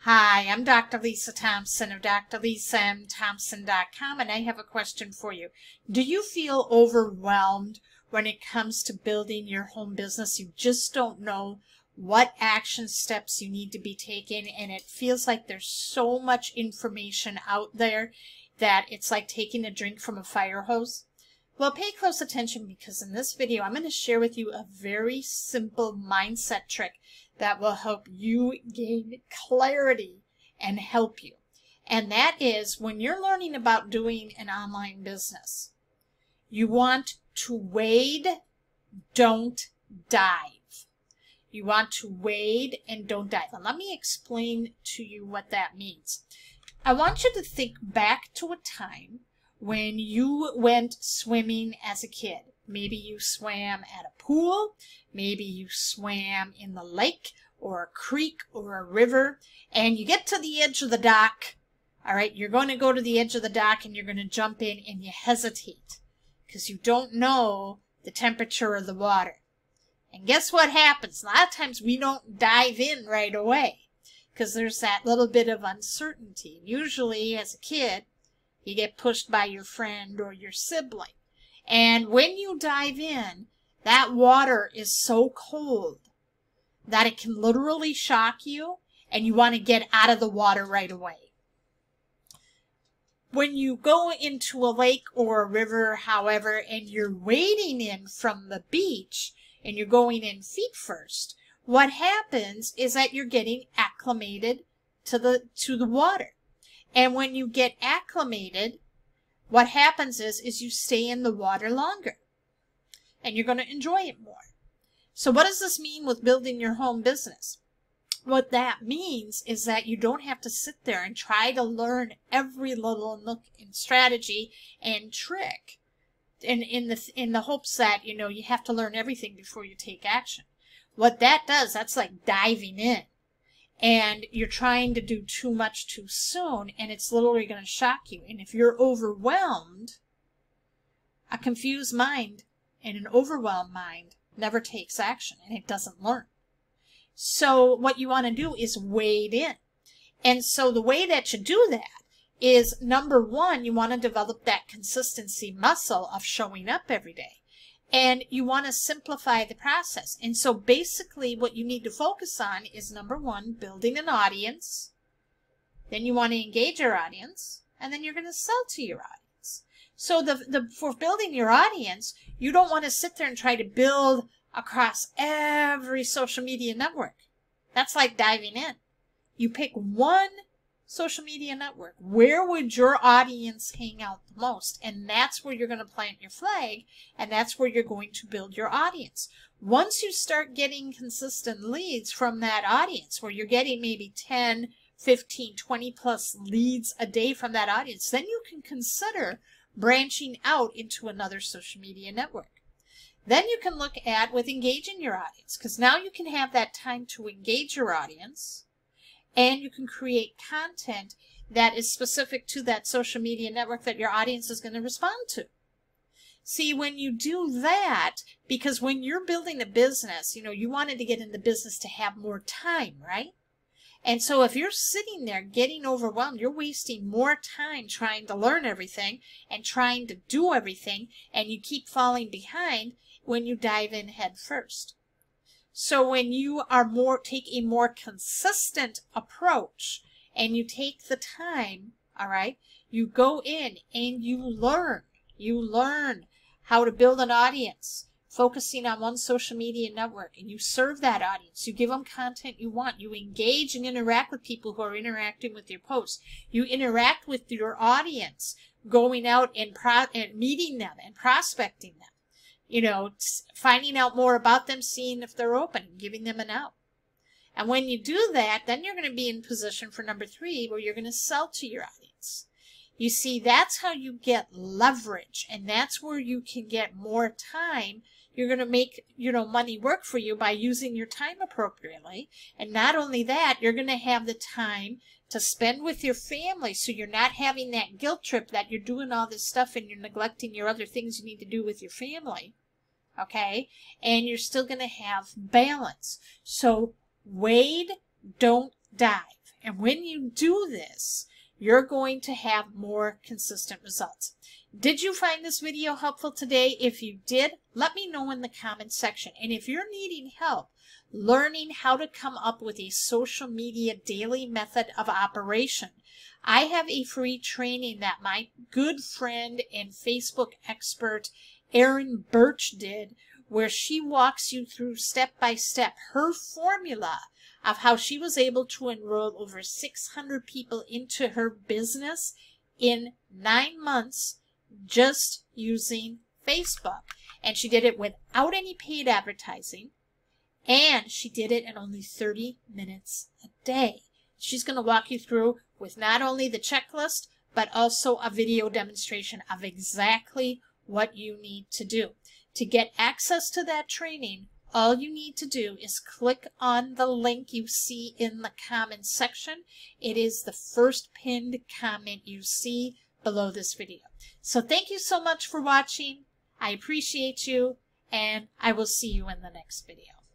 Hi, I'm Dr. Lisa Thompson of drlisamthompson.com, and I have a question for you. Do you feel overwhelmed when it comes to building your home business? You just don't know what action steps you need to be taking, and it feels like there's so much information out there that it's like taking a drink from a fire hose? Well, pay close attention, because in this video I'm going to share with you a very simple mindset trick that will help you gain clarity and help you. And that is, when you're learning about doing an online business, you want to wade, don't dive. You want to wade and don't dive. And let me explain to you what that means. I want you to think back to a time when you went swimming as a kid. Maybe you swam at a pool, maybe you swam in the lake or a creek or a river, and you get to the edge of the dock. All right, you're going to go to the edge of the dock and you're going to jump in, and you hesitate because you don't know the temperature of the water. And guess what happens? A lot of times we don't dive in right away because there's that little bit of uncertainty. Usually as a kid, you get pushed by your friend or your sibling. And when you dive in, that water is so cold that it can literally shock you, and you want to get out of the water right away. When you go into a lake or a river, however, and you're wading in from the beach, and you're going in feet first, what happens is that you're getting acclimated to the water. And when you get acclimated, what happens is you stay in the water longer, and you're going to enjoy it more. So what does this mean with building your home business? What that means is that you don't have to sit there and try to learn every little nook and strategy and trick in the hopes that, you know, you have to learn everything before you take action. What that does, that's like diving in. And you're trying to do too much too soon, and it's literally going to shock you. And if you're overwhelmed, a confused mind and an overwhelmed mind never takes action, and it doesn't learn. So what you want to do is wade in. And so the way that you do that is, number one, you want to develop that consistency muscle of showing up every day. And you want to simplify the process. And so basically what you need to focus on is, number one, building an audience. Then you want to engage your audience. And then you're going to sell to your audience. So for building your audience, you don't want to sit there and try to build across every social media network. That's like diving in. You pick one social media network. Where would your audience hang out the most? And that's where you're going to plant your flag, and that's where you're going to build your audience. Once you start getting consistent leads from that audience, where you're getting maybe 10, 15, 20 plus leads a day from that audience, then you can consider branching out into another social media network. Then you can look at with engaging your audience, because now you can have that time to engage your audience. And you can create content that is specific to that social media network that your audience is going to respond to. See, when you do that, because when you're building a business, you know, you wanted to get into business to have more time, right? And so if you're sitting there getting overwhelmed, you're wasting more time trying to learn everything and trying to do everything, and you keep falling behind when you dive in head first. So when you are take a more consistent approach, and you take the time, all right, you go in and you learn how to build an audience, focusing on one social media network, and you serve that audience. You give them content you want. You engage and interact with people who are interacting with your posts. You interact with your audience, going out and meeting them and prospecting them. You know, finding out more about them, seeing if they're open, and giving them an out. And when you do that, then you're going to be in position for number 3, where you're going to sell to your audience. You see, that's how you get leverage, and that's where you can get more time. You're going to make, you know, money work for you by using your time appropriately. And not only that, you're going to have the time to spend with your family, so you're not having that guilt trip that you're doing all this stuff and you're neglecting your other things you need to do with your family. Okay? And you're still going to have balance. So wade, don't dive. And when you do this, you're going to have more consistent results. Did you find this video helpful today? If you did, let me know in the comment section. And if you're needing help learning how to come up with a social media daily method of operation, I have a free training that my good friend and Facebook expert Erin Birch did, where she walks you through step by step her formula of how she was able to enroll over 600 people into her business in 9 months just using Facebook. And she did it without any paid advertising, and she did it in only 30 minutes a day. She's going to walk you through with not only the checklist, but also a video demonstration of exactly what you need to do. To get access to that training, all you need to do is click on the link you see in the comment section. It is the first pinned comment you see below this video. So thank you so much for watching. I appreciate you, and I will see you in the next video.